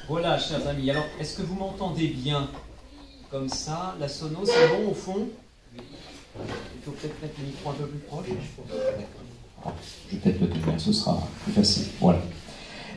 Voilà, chers amis. Alors, est-ce que vous m'entendez bien? Comme ça, la sono, c'est bon au fond? Il faut peut-être mettre le micro un peu plus proche. Je vais peut-être le tenir, ce sera plus facile. Voilà.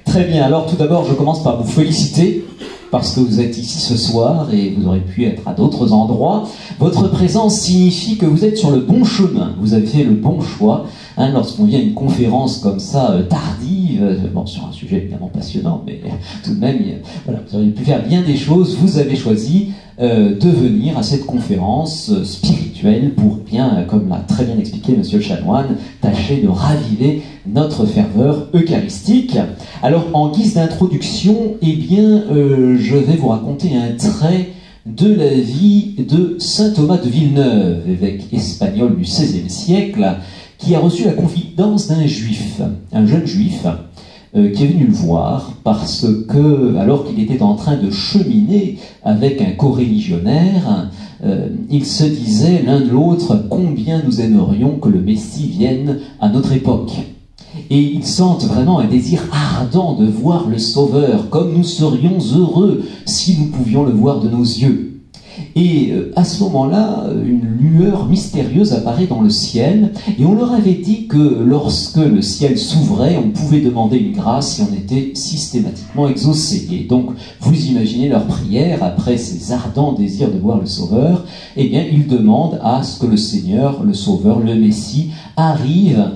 Très bien. Alors, tout d'abord, je commence par vous féliciter parce que vous êtes ici ce soir et vous aurez pu être à d'autres endroits. Votre présence signifie que vous êtes sur le bon chemin. Vous avez fait le bon choix. Lorsqu'on vient à une conférence comme ça, tardive, bon, sur un sujet évidemment passionnant, mais tout de même, voilà, vous auriez pu faire bien des choses. Vous avez choisi de venir à cette conférence spirituelle pour bien, comme l'a très bien expliqué Monsieur le Chanoine, tâcher de raviver notre ferveur eucharistique. Alors, en guise d'introduction, eh bien, je vais vous raconter un trait de la vie de saint Thomas de Villeneuve, évêque espagnol du XVIe siècle, qui a reçu la confidence d'un juif, un jeune juif, qui est venu le voir parce que, alors qu'il était en train de cheminer avec un coreligionnaire, ils se disaient l'un de l'autre combien nous aimerions que le Messie vienne à notre époque. Et ils sentent vraiment un désir ardent de voir le Sauveur, comme nous serions heureux si nous pouvions le voir de nos yeux. Et à ce moment-là, une lueur mystérieuse apparaît dans le ciel, et on leur avait dit que lorsque le ciel s'ouvrait, on pouvait demander une grâce et on était systématiquement exaucé. Et donc, vous imaginez leur prière, après ces ardents désirs de voir le Sauveur, eh bien, ils demandent à ce que le Seigneur, le Sauveur, le Messie, arrive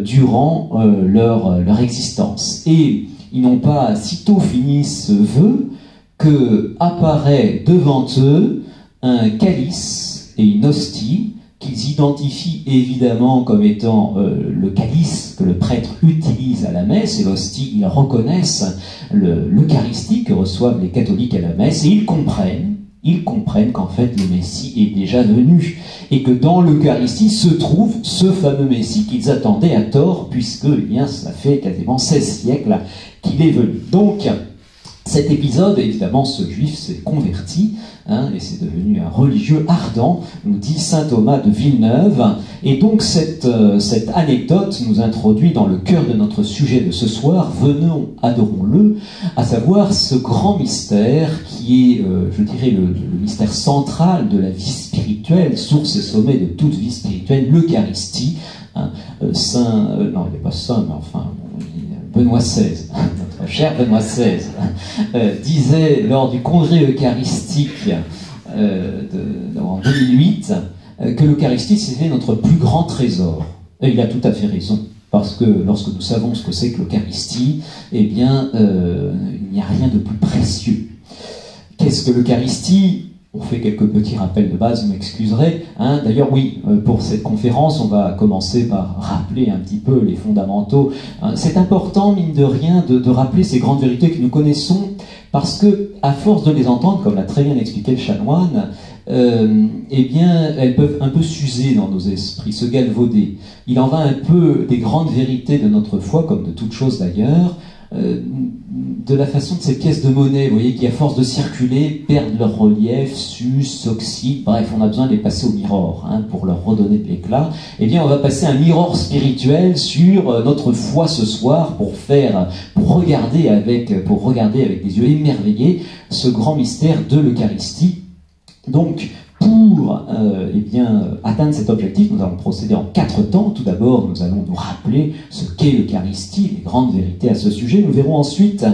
durant leur existence. Et ils n'ont pas sitôt fini ce vœu que apparaît devant eux un calice et une hostie qu'ils identifient évidemment comme étant le calice que le prêtre utilise à la messe, et l'hostie, ils reconnaissent l'Eucharistie que reçoivent les catholiques à la messe, et ils comprennent qu'en fait le Messie est déjà venu, et que dans l'Eucharistie se trouve ce fameux Messie qu'ils attendaient à tort, puisque eh bien, ça fait quasiment 16 siècles qu'il est venu. Donc, cet épisode, évidemment, ce juif s'est converti, et c'est devenu un religieux ardent, nous dit saint Thomas de Villeneuve. Et donc cette anecdote nous introduit dans le cœur de notre sujet de ce soir. Venons, adorons-le, à savoir ce grand mystère qui est, je dirais, le mystère central de la vie spirituelle, source et sommet de toute vie spirituelle, l'Eucharistie. Non, il n'est pas saint, mais enfin... Benoît XVI, notre cher Benoît XVI, disait lors du congrès eucharistique en 2008 que l'Eucharistie c'était notre plus grand trésor. Et il a tout à fait raison, parce que lorsque nous savons ce que c'est que l'Eucharistie, eh bien, il n'y a rien de plus précieux. Qu'est-ce que l'Eucharistie ? On fait quelques petits rappels de base, vous m'excuserez. D'ailleurs, oui, pour cette conférence, on va commencer par rappeler un petit peu les fondamentaux. C'est important, mine de rien, de rappeler ces grandes vérités que nous connaissons, parce que, à force de les entendre, comme l'a très bien expliqué le chanoine, eh bien, elles peuvent un peu s'user dans nos esprits, se galvauder. Il en va un peu des grandes vérités de notre foi, comme de toute chose d'ailleurs, de la façon de ces pièces de monnaie, vous voyez, qui à force de circuler, perdent leur relief, s'usent, s'oxydent, bref, on a besoin de les passer au mirror, pour leur redonner de l'éclat. Eh bien, on va passer un mirror spirituel sur notre foi ce soir pour regarder avec des yeux émerveillés ce grand mystère de l'Eucharistie. Donc, pour atteindre cet objectif, nous allons procéder en 4 temps. Tout d'abord, nous allons nous rappeler ce qu'est l'Eucharistie, les grandes vérités à ce sujet. Nous verrons ensuite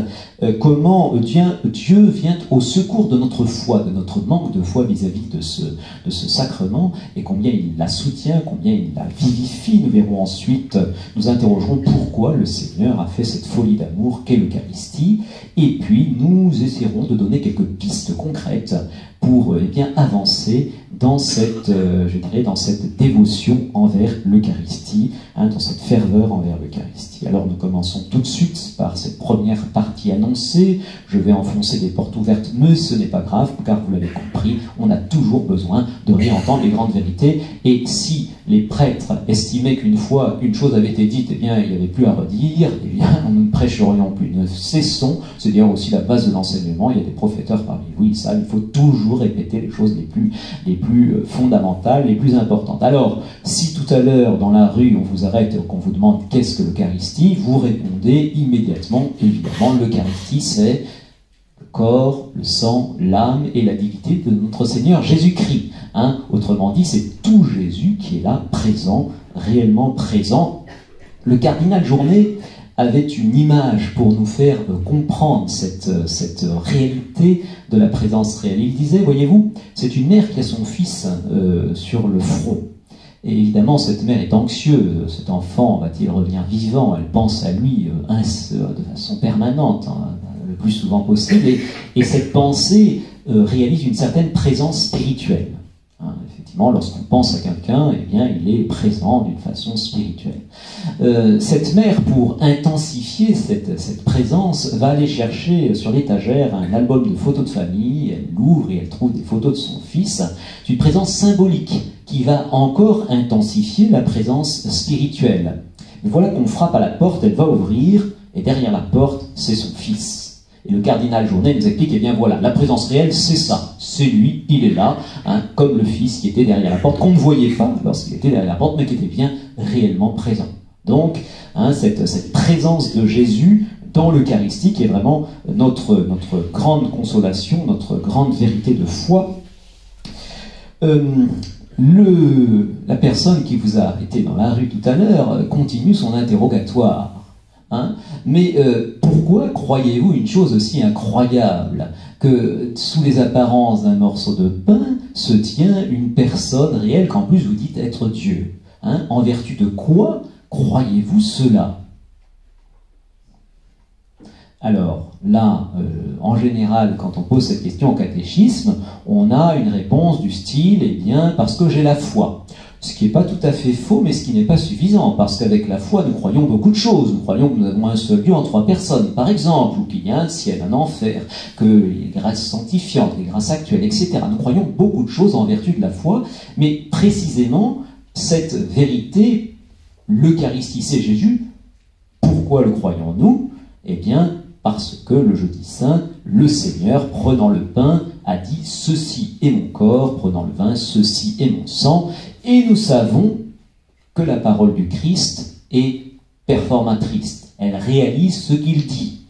comment Dieu vient au secours de notre foi, de notre manque de foi vis-à-vis de ce sacrement, et combien il la soutient, combien il la vivifie. Nous verrons ensuite, nous interrogerons pourquoi le Seigneur a fait cette folie d'amour qu'est l'Eucharistie, et puis nous essaierons de donner quelques pistes concrètes pour avancer dans cette dévotion envers l'Eucharistie, dans cette ferveur envers l'Eucharistie. Alors nous commençons tout de suite par cette première partie annoncée. Je vais enfoncer des portes ouvertes, mais ce n'est pas grave, car vous l'avez compris, on a toujours besoin de réentendre les grandes vérités, et si les prêtres estimaient qu'une fois une chose avait été dite, eh bien il n'y avait plus à redire, eh bien nous ne prêcherions plus, ne cessons, c'est d'ailleurs aussi la base de l'enseignement, il y a des prophéteurs parmi vous, ils savent, il faut toujours répéter les choses les plus fondamentales, les plus importantes. Alors, si tout à l'heure dans la rue on vous arrête et qu'on vous demande qu'est-ce que l'Eucharistie, vous répondez immédiatement, évidemment, l'Eucharistie c'est corps, le sang, l'âme et la divinité de notre Seigneur Jésus-Christ. Autrement dit, c'est tout Jésus qui est là, présent, réellement présent. Le cardinal Journet avait une image pour nous faire comprendre cette réalité de la présence réelle. Il disait, voyez-vous, c'est une mère qui a son fils sur le front. Et évidemment, cette mère est anxieuse. Cet enfant va-t-il revenir vivant? Elle pense à lui de façon permanente, le plus souvent possible. Et cette pensée réalise une certaine présence spirituelle. Effectivement, lorsqu'on pense à quelqu'un, eh bien, il est présent d'une façon spirituelle. Cette mère, pour intensifier cette présence, va aller chercher sur l'étagère un album de photos de famille. Elle l'ouvre et elle trouve des photos de son fils. C'est une présence symbolique qui va encore intensifier la présence spirituelle. Mais voilà qu'on frappe à la porte, elle va ouvrir, et derrière la porte, c'est son fils. Et le cardinal Journet nous explique, eh bien voilà, la présence réelle, c'est ça. C'est lui, il est là, comme le fils qui était derrière la porte, qu'on ne voyait pas lorsqu'il était derrière la porte, mais qui était bien réellement présent. Donc, cette présence de Jésus dans l'Eucharistie qui est vraiment notre grande consolation, notre grande vérité de foi. La personne qui vous a été dans la rue tout à l'heure continue son interrogatoire. Mais pourquoi croyez-vous une chose aussi incroyable, que sous les apparences d'un morceau de pain se tient une personne réelle qu'en plus vous dites être Dieu? En vertu de quoi croyez-vous cela? Alors là, en général, quand on pose cette question au catéchisme, on a une réponse du style, eh bien, parce que j'ai la foi. Ce qui n'est pas tout à fait faux, mais ce qui n'est pas suffisant, parce qu'avec la foi, nous croyons beaucoup de choses. Nous croyons que nous avons un seul Dieu en 3 personnes, par exemple, ou qu'il y a un ciel, un enfer, que les grâces sanctifiantes, les grâces actuelles, etc. Nous croyons beaucoup de choses en vertu de la foi, mais précisément, cette vérité, l'Eucharistie, c'est Jésus. Pourquoi le croyons-nous? Eh bien, parce que le jeudi saint, le Seigneur, prenant le pain, a dit « Ceci est mon corps », prenant le vin « Ceci est mon sang ». Et nous savons que la parole du Christ est performatrice. Elle réalise ce qu'il dit.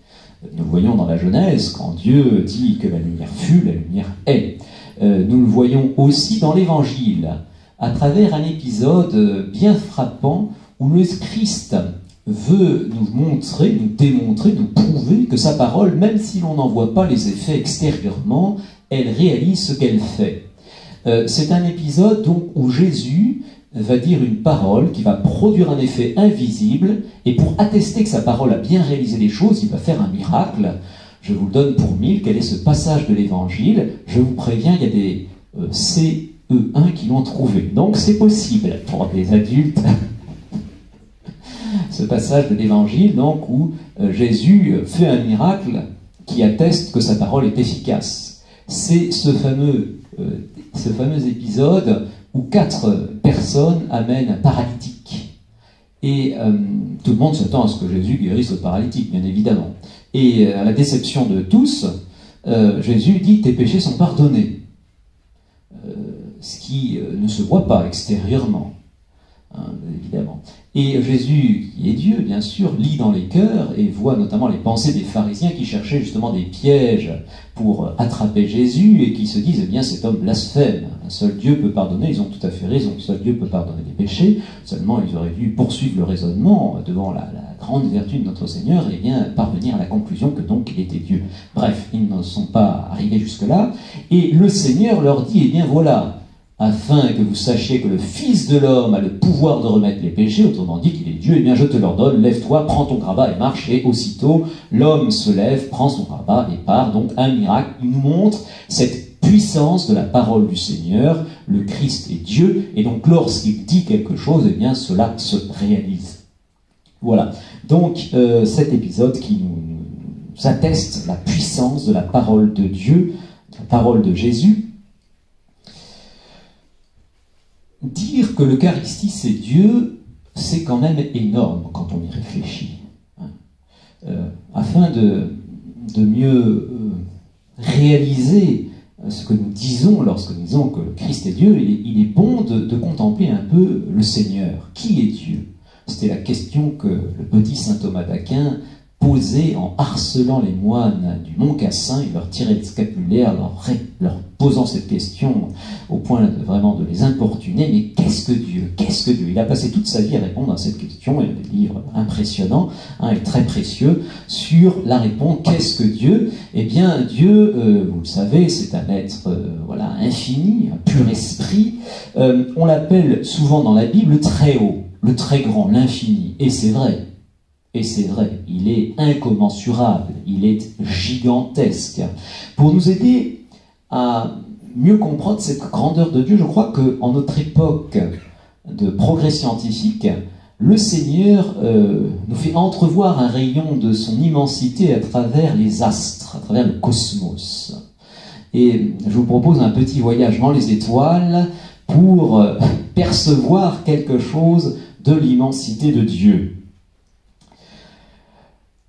Nous le voyons dans la Genèse, quand Dieu dit que la lumière fut, la lumière est. Nous le voyons aussi dans l'Évangile, à travers un épisode bien frappant où le Christ veut nous montrer, nous démontrer, nous prouver que sa parole, même si l'on n'en voit pas les effets extérieurement, elle réalise ce qu'elle fait. C'est un épisode donc où Jésus va dire une parole qui va produire un effet invisible, et pour attester que sa parole a bien réalisé les choses, il va faire un miracle. Je vous le donne pour 1000. Quel est ce passage de l'Évangile? Je vous préviens, il y a des CE1 qui l'ont trouvé. Donc c'est possible pour les adultes. Ce passage de l'Évangile, donc, où Jésus fait un miracle qui atteste que sa parole est efficace. C'est ce fameux épisode où 4 personnes amènent un paralytique. Et tout le monde s'attend à ce que Jésus guérisse le paralytique, bien évidemment. Et à la déception de tous, Jésus dit « Tes péchés sont pardonnés ». Ce qui ne se voit pas extérieurement, évidemment. Et Jésus, qui est Dieu, bien sûr, lit dans les cœurs et voit notamment les pensées des pharisiens qui cherchaient justement des pièges pour attraper Jésus et qui se disent, eh bien, cet homme blasphème. Un seul Dieu peut pardonner, ils ont tout à fait raison, un seul Dieu peut pardonner les péchés. Seulement, ils auraient dû poursuivre le raisonnement devant la grande vertu de notre Seigneur et bien parvenir à la conclusion que donc il était Dieu. Bref, ils ne sont pas arrivés jusque-là. Et le Seigneur leur dit, eh bien voilà, afin que vous sachiez que le Fils de l'homme a le pouvoir de remettre les péchés, autrement dit qu'il est Dieu, eh bien je te l'ordonne, lève-toi, prends ton grabat et marche. Et aussitôt, l'homme se lève, prend son grabat et part. Donc un miracle, il nous montre cette puissance de la parole du Seigneur. Le Christ est Dieu, et donc lorsqu'il dit quelque chose, eh bien cela se réalise. Voilà, donc cet épisode qui nous atteste la puissance de la parole de Dieu, la parole de Jésus. Dire que l'Eucharistie c'est Dieu, c'est quand même énorme quand on y réfléchit. Afin de mieux réaliser ce que nous disons lorsque nous disons que le Christ est Dieu, il est bon de contempler un peu le Seigneur. Qui est Dieu? C'était la question que le petit saint Thomas d'Aquin posé en harcelant les moines du Mont Cassin. Il leur tirait le scapulaire, leur posant cette question au point vraiment de les importuner. Mais qu'est-ce que Dieu? Qu'est-ce que Dieu? Il a passé toute sa vie à répondre à cette question. Il y a des livres impressionnants et très précieux sur la réponse. Qu'est-ce que Dieu? Eh bien, Dieu, vous le savez, c'est un être voilà, infini, un pur esprit. On l'appelle souvent dans la Bible le très haut, le très grand, l'infini. Et c'est vrai. Et c'est vrai, il est incommensurable, il est gigantesque. Pour nous aider à mieux comprendre cette grandeur de Dieu, je crois qu'en notre époque de progrès scientifique, le Seigneur nous fait entrevoir un rayon de son immensité à travers les astres, à travers le cosmos. Et je vous propose un petit voyage dans les étoiles pour percevoir quelque chose de l'immensité de Dieu.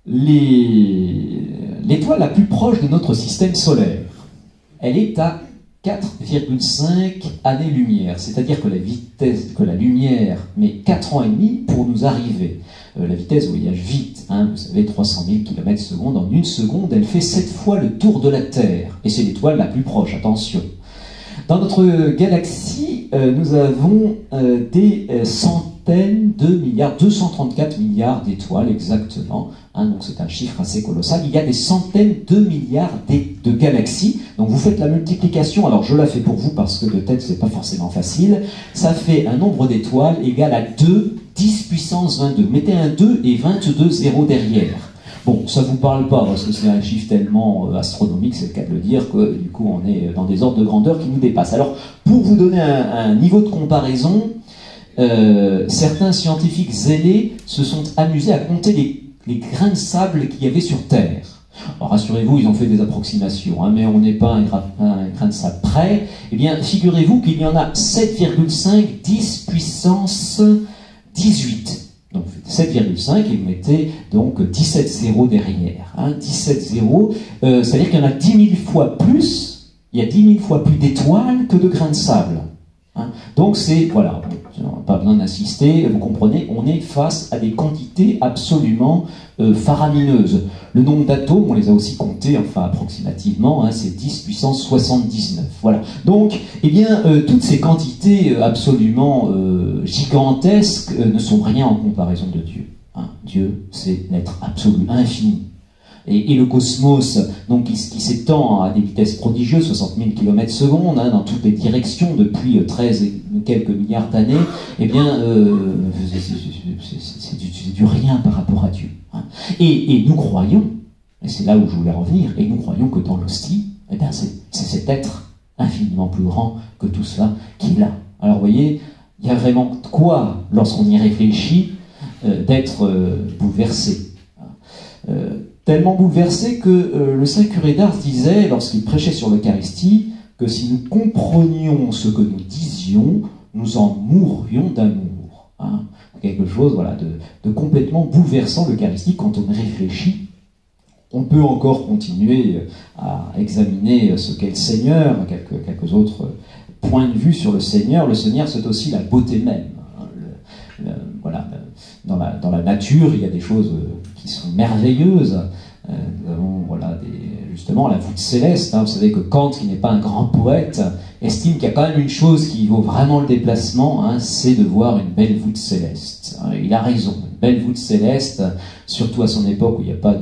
L'étoile la plus proche de notre système solaire, elle est à 4,5 années-lumière, c'est-à-dire que la vitesse que la lumière met 4 ans et demi pour nous arriver. La vitesse voyage vite, hein, vous savez, 300 000 km/s. En une seconde, elle fait 7 fois le tour de la Terre. Et c'est l'étoile la plus proche, attention. Dans notre galaxie, nous avons des centaines de milliards, 234 milliards d'étoiles exactement, hein, donc c'est un chiffre assez colossal. Il y a des centaines de milliards de galaxies, donc vous faites la multiplication, alors je la fais pour vous parce que de tête c'est pas forcément facile, ça fait un nombre d'étoiles égal à 2, 10 puissance 22, mettez un 2 et 22 zéros derrière. Bon, ça ne vous parle pas, parce que c'est un chiffre tellement astronomique, c'est le cas de le dire, que du coup on est dans des ordres de grandeur qui nous dépassent. Alors, pour vous donner un niveau de comparaison, certains scientifiques zélés se sont amusés à compter les grains de sable qu'il y avait sur Terre. Alors, rassurez-vous, ils ont fait des approximations, hein, mais on n'est pas un grain de sable près. Eh bien, figurez-vous qu'il y en a 7,5, 10 puissance 18. Donc 7,5 et vous mettez donc 17 zéros derrière. Hein, 17 zéros, c'est-à-dire qu'il y en a 10 000 fois plus, il y a 10 000 fois plus d'étoiles que de grains de sable. Hein, donc c'est, voilà, pas besoin d'insister, vous comprenez, on est face à des quantités absolument faramineuses. Le nombre d'atomes, on les a aussi comptés, enfin approximativement, hein, c'est 10 puissance 79. Voilà. Donc, eh bien, toutes ces quantités absolument gigantesques ne sont rien en comparaison de Dieu. Hein. Dieu, c'est l'être absolu, infini. Et le cosmos, donc, qui s'étend à des vitesses prodigieuses, 60 000 km/s, hein, dans toutes les directions depuis 13 et quelques milliards d'années, eh bien, c'est du rien par rapport à Dieu. Hein. Et nous croyons, et c'est là où je voulais revenir, et nous croyons que dans l'hostie, eh bien, c'est cet être infiniment plus grand que tout cela qu'il a. Alors, vous voyez, il y a vraiment de quoi, lorsqu'on y réfléchit, d'être bouleversé. Tellement bouleversé que le saint curé d'Ars disait, lorsqu'il prêchait sur l'Eucharistie, que si nous comprenions ce que nous disions, nous en mourrions d'amour. Hein. Quelque chose voilà, de complètement bouleversant l'Eucharistie quand on réfléchit. On peut encore continuer à examiner ce qu'est le Seigneur, quelques autres points de vue sur le Seigneur. Le Seigneur, c'est aussi la beauté même. Hein. Voilà, dans la nature, il y a des choses qui sont merveilleuses. Nous avons voilà, justement la voûte céleste. Hein. Vous savez que Kant, qui n'est pas un grand poète, estime qu'il y a quand même une chose qui vaut vraiment le déplacement, hein, c'est de voir une belle voûte céleste. Hein. Il a raison, une belle voûte céleste, surtout à son époque où il n'y a pas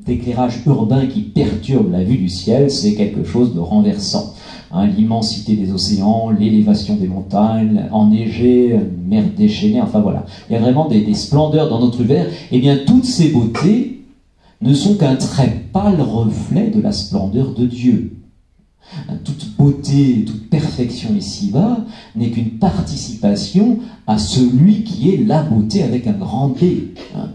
d'éclairage urbain qui perturbe la vue du ciel, c'est quelque chose de renversant. Hein, l'immensité des océans, l'élévation des montagnes, enneigées, une mer déchaînée, enfin voilà. Il y a vraiment des splendeurs dans notre univers. Eh bien, toutes ces beautés ne sont qu'un très pâle reflet de la splendeur de Dieu. Toute beauté, toute perfection ici-bas n'est qu'une participation à celui qui est la beauté avec un grand B. Hein.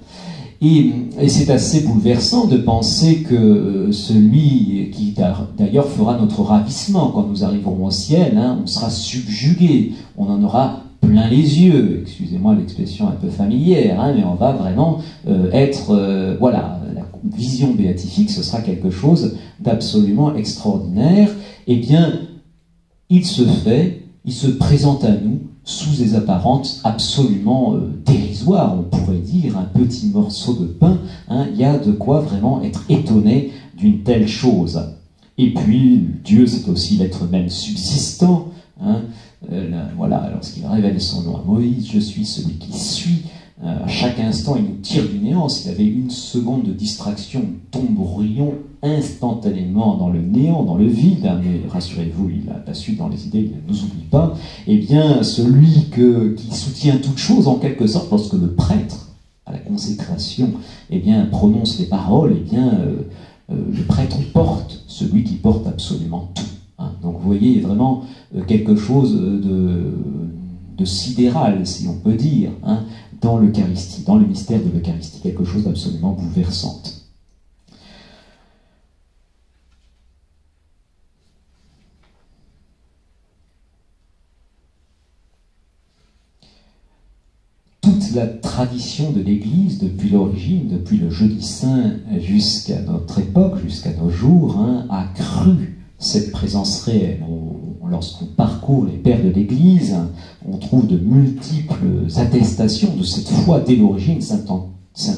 Et c'est assez bouleversant de penser que celui qui d'ailleurs fera notre ravissement quand nous arriverons au ciel, hein, on sera subjugué, on en aura plein les yeux, excusez-moi l'expression un peu familière, hein, mais on va vraiment être, voilà, la vision béatifique, ce sera quelque chose d'absolument extraordinaire. Eh bien, il se fait il se présente à nous sous des apparences absolument dérisoires, on pourrait dire, un petit morceau de pain, hein, il y a de quoi vraiment être étonné d'une telle chose. Et puis, Dieu, c'est aussi l'être même subsistant, hein, voilà, lorsqu'il révèle son nom à Moïse, je suis celui qui suis, à chaque instant, il nous tire du néant. S'il avait une seconde de distraction, nous tomberions instantanément dans le néant, dans le vide. Hein, mais rassurez-vous, il n'a pas su dans les idées, il ne nous oublie pas. Eh bien, celui qui soutient toute chose, en quelque sorte, lorsque le prêtre, à la consécration, eh bien, prononce les paroles, eh bien, le prêtre porte celui qui porte absolument tout. Hein. Donc, vous voyez vraiment quelque chose de sidéral, si on peut dire, hein, dans l'Eucharistie, dans le mystère de l'Eucharistie, quelque chose d'absolument bouleversant. Toute la tradition de l'Église, depuis l'origine, depuis le Jeudi Saint jusqu'à notre époque, jusqu'à nos jours, hein, a cru cette présence réelle. Lorsqu'on parcourt les pères de l'Église, on trouve de multiples attestations de cette foi dès l'origine. Saint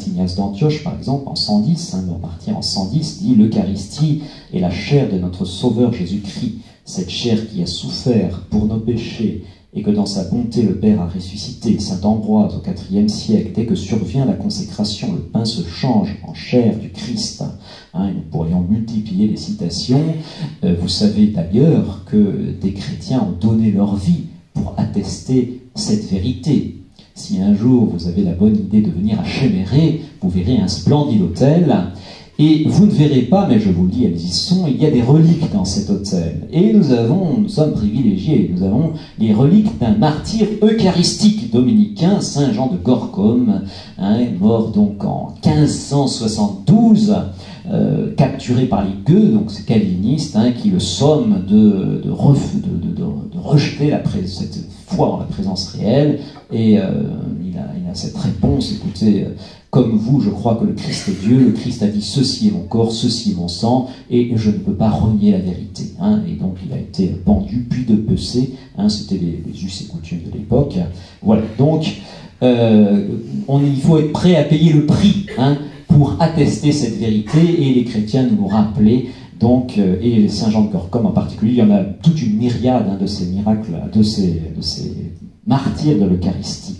Ignace d'Antioche, par exemple, en 110, le martyr en 110, dit « L'Eucharistie est la chair de notre Sauveur Jésus-Christ, cette chair qui a souffert pour nos péchés, et que dans sa bonté le Père a ressuscité. Saint Ambroise au IVe siècle, dès que survient la consécration, le pain se change en chair du Christ. » Hein, nous pourrions multiplier les citations. Vous savez d'ailleurs que des chrétiens ont donné leur vie pour attester cette vérité. Si un jour vous avez la bonne idée de venir à Chéméré, vous verrez un splendide hôtel. Et vous ne verrez pas, mais je vous le dis, elles y sont, il y a des reliques dans cet hôtel. Et nous sommes privilégiés, nous avons les reliques d'un martyr eucharistique dominicain, Saint Jean de Gorgome, hein, mort donc en 1572, capturé par les gueux, donc ces calvinistes, hein, qui le somment de rejeter cette foi en la présence réelle. Et il a cette réponse, écoutez, comme vous, je crois que le Christ est Dieu, le Christ a dit « Ceci est mon corps, ceci est mon sang, et je ne peux pas renier la vérité. Hein ». Et donc il a été pendu, puis depecé, hein, c'était les us et coutumes de l'époque. Voilà, donc il faut être prêt à payer le prix, hein, pour attester cette vérité, et les chrétiens nous rappelaient, donc, et Saint Jean de Gorgome en particulier, il y en a toute une myriade, hein, de ces miracles, de ces martyrs de l'Eucharistie.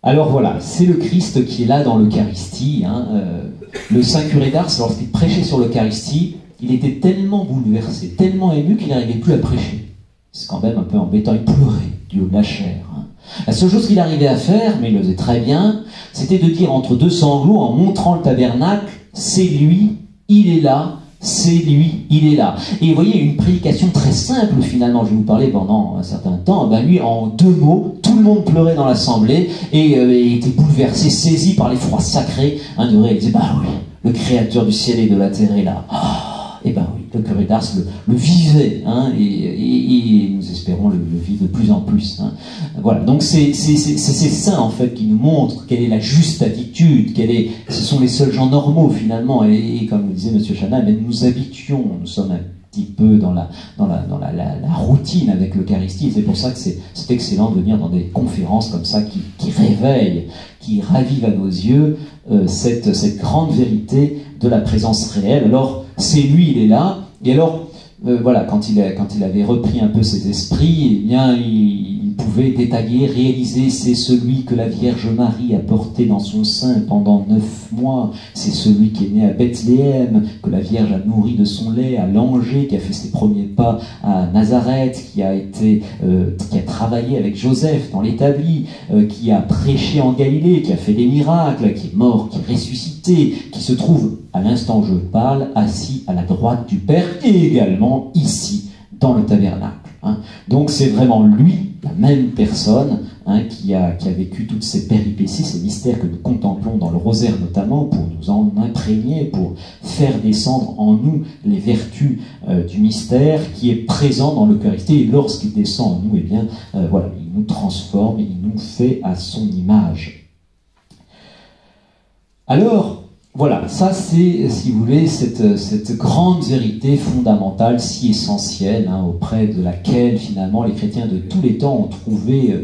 Alors voilà, c'est le Christ qui est là dans l'Eucharistie. Hein. Le Saint curé d'Ars, lorsqu'il prêchait sur l'Eucharistie, il était tellement bouleversé, tellement ému qu'il n'arrivait plus à prêcher. C'est quand même un peu embêtant, il pleurait du haut de la chair. Hein. La seule chose qu'il arrivait à faire, mais il le faisait très bien, c'était de dire entre deux sanglots, en montrant le tabernacle, c'est lui, il est là, c'est lui, il est là. Et vous voyez, une prédication très simple finalement, je vais vous parler pendant un certain temps, ben lui, en 2 mots, tout le monde pleurait dans l'assemblée, et était bouleversé, saisi par l'effroi sacré, hein, de réaliser, bah oui, le créateur du ciel et de la terre est là. Et ben oui, le curé d'Ars le vivait, hein, et nous espérons le vivre de plus en plus. Hein. Voilà, donc c'est ces saints en fait qui nous montrent quelle est la juste attitude, ce sont les seuls gens normaux finalement, et comme le disait M. Chanal, mais nous habituons, nous sommes un petit peu dans la routine avec l'Eucharistie, et c'est pour ça que c'est excellent de venir dans des conférences comme ça qui réveillent, qui ravivent à nos yeux cette grande vérité de la présence réelle. Alors, c'est lui, il est là, et alors, voilà, quand il avait repris un peu ses esprits, eh bien, il pouvait détailler, réaliser, c'est celui que la Vierge Marie a porté dans son sein pendant 9 mois, c'est celui qui est né à Bethléem, que la Vierge a nourri de son lait à Langeais, qui a fait ses premiers pas à Nazareth, qui a travaillé avec Joseph dans l'établi, qui a prêché en Galilée, qui a fait des miracles, qui est mort, qui est ressuscité, qui se trouve, à l'instant où je parle, assis à la droite du Père, et également ici, dans le tabernacle. Hein. Donc c'est vraiment lui, la même personne, hein, qui a vécu toutes ces péripéties, ces mystères que nous contemplons dans le rosaire notamment, pour nous en imprégner, pour faire descendre en nous les vertus du mystère qui est présent dans l'Eucharistie. Et lorsqu'il descend en nous, eh bien, voilà, il nous transforme, il nous fait à son image. Alors, Voilà, ça c'est, si vous voulez, cette grande vérité fondamentale, si essentielle, hein, auprès de laquelle finalement les chrétiens de tous les temps ont trouvé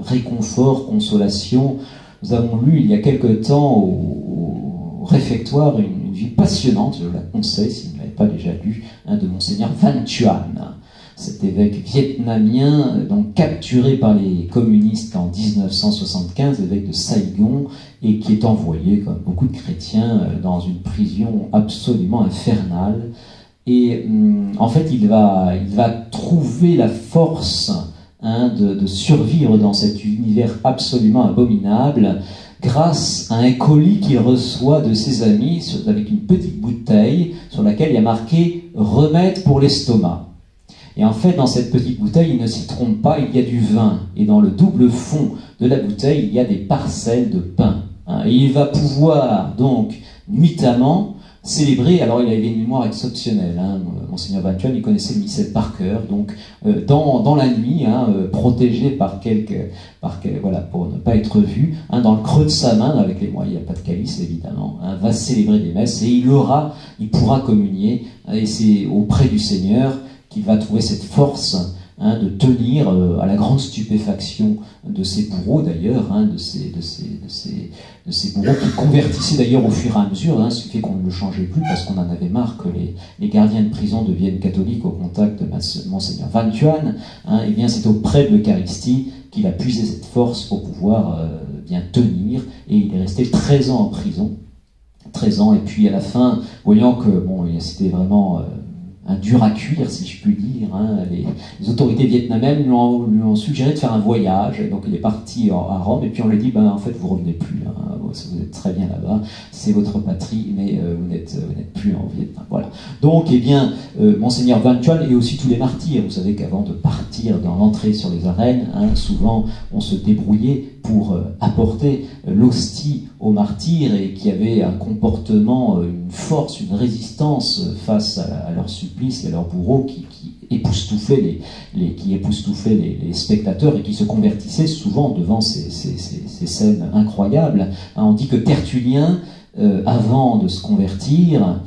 réconfort, consolation. Nous avons lu il y a quelque temps au réfectoire une vie passionnante, je la conseille si vous ne l'avez pas déjà lu, hein, de Monseigneur Van Thuan, cet évêque vietnamien, donc capturé par les communistes en 1975, évêque de Saigon, et qui est envoyé, comme beaucoup de chrétiens, dans une prison absolument infernale. Et en fait, il va trouver la force, hein, de survivre dans cet univers absolument abominable, grâce à un colis qu'il reçoit de ses amis, avec une petite bouteille sur laquelle il y a marqué « remède pour l'estomac ». Et en fait, dans cette petite bouteille, il ne s'y trompe pas, il y a du vin. Et dans le double fond de la bouteille, il y a des parcelles de pain. Hein. Et il va pouvoir, donc, nuitamment, célébrer. Alors, il avait une mémoire exceptionnelle. Hein. Monseigneur Van Thuan, il connaissait le missel par cœur. Donc, dans la nuit, hein, protégé par voilà, pour ne pas être vu, hein, dans le creux de sa main, avec les moyens, il n'y a pas de calice, évidemment, hein, va célébrer des messes. Et il pourra communier. Et c'est auprès du Seigneur qu'il va trouver cette force, hein, de tenir, à la grande stupéfaction de ses bourreaux d'ailleurs, hein, de ces bourreaux qui convertissaient d'ailleurs au fur et à mesure, hein, ce qui fait qu'on ne le changeait plus parce qu'on en avait marre que les gardiens de prison deviennent catholiques au contact de Monseigneur Van Thuan. Hein, et bien c'est auprès de l'Eucharistie qu'il a puisé cette force pour pouvoir bien tenir, et il est resté 13 ans en prison, 13 ans, et puis à la fin, voyant que bon, c'était vraiment un dur à cuire, si je puis dire. Hein. Les autorités vietnamiennes lui ont suggéré de faire un voyage, et donc il est parti à Rome, et puis on lui dit, ben, en fait, vous ne revenez plus, hein. Vous êtes très bien là-bas, c'est votre patrie, mais vous n'êtes plus en Vietnam. Voilà. Donc, eh bien, Monseigneur Van Thuan et aussi tous les martyrs, vous savez qu'avant de partir dans l'entrée sur les arènes, hein, souvent on se débrouillait pour apporter l'hostie aux martyrs, et qui avaient un comportement, une force, une résistance face à leur supplice et à leurs bourreaux qui époustouflaient les spectateurs, et qui se convertissaient souvent devant ces scènes incroyables. Hein, on dit que Tertullien, avant de se convertir,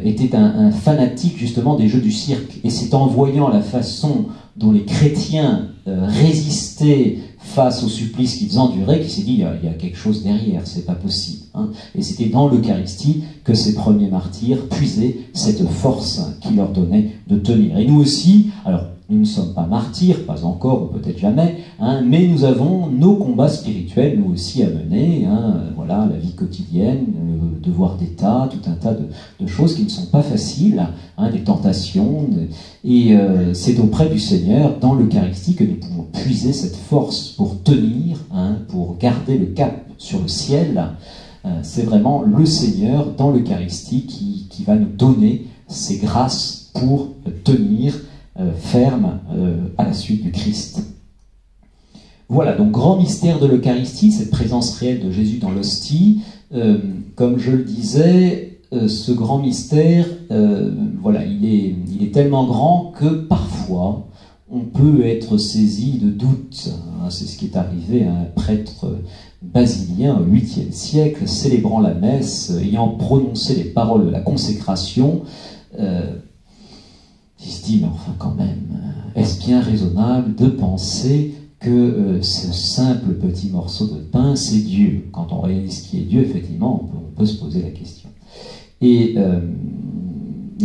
était un fanatique justement des jeux du cirque, et c'est en voyant la façon dont les chrétiens résistaient face au supplice qu'ils enduraient qu'il s'est dit, il y a quelque chose derrière, c'est pas possible. Hein. Et c'était dans l'Eucharistie que ces premiers martyrs puisaient cette force qui leur donnait de tenir. Et nous aussi, alors nous ne sommes pas martyrs, pas encore, ou peut-être jamais, hein, mais nous avons nos combats spirituels, nous aussi, à mener. Hein, voilà, la vie quotidienne, le devoir d'État, tout un tas de choses qui ne sont pas faciles, hein, des tentations. Et c'est auprès du Seigneur, dans l'Eucharistie, que nous pouvons puiser cette force pour tenir, hein, pour garder le cap sur le ciel. C'est vraiment le Seigneur, dans l'Eucharistie, qui va nous donner ces grâces pour tenir ferme à la suite du Christ. Voilà, donc grand mystère de l'Eucharistie, cette présence réelle de Jésus dans l'hostie. Comme je le disais, ce grand mystère, voilà, il est tellement grand que parfois on peut être saisi de doutes. Hein, c'est ce qui est arrivé à un prêtre basilien au 8e siècle, célébrant la messe, ayant prononcé les paroles de la consécration. Il se dit, mais enfin quand même, est-ce bien raisonnable de penser que ce simple petit morceau de pain, c'est Dieu? Quand on réalise qui est Dieu, effectivement, on peut se poser la question. Et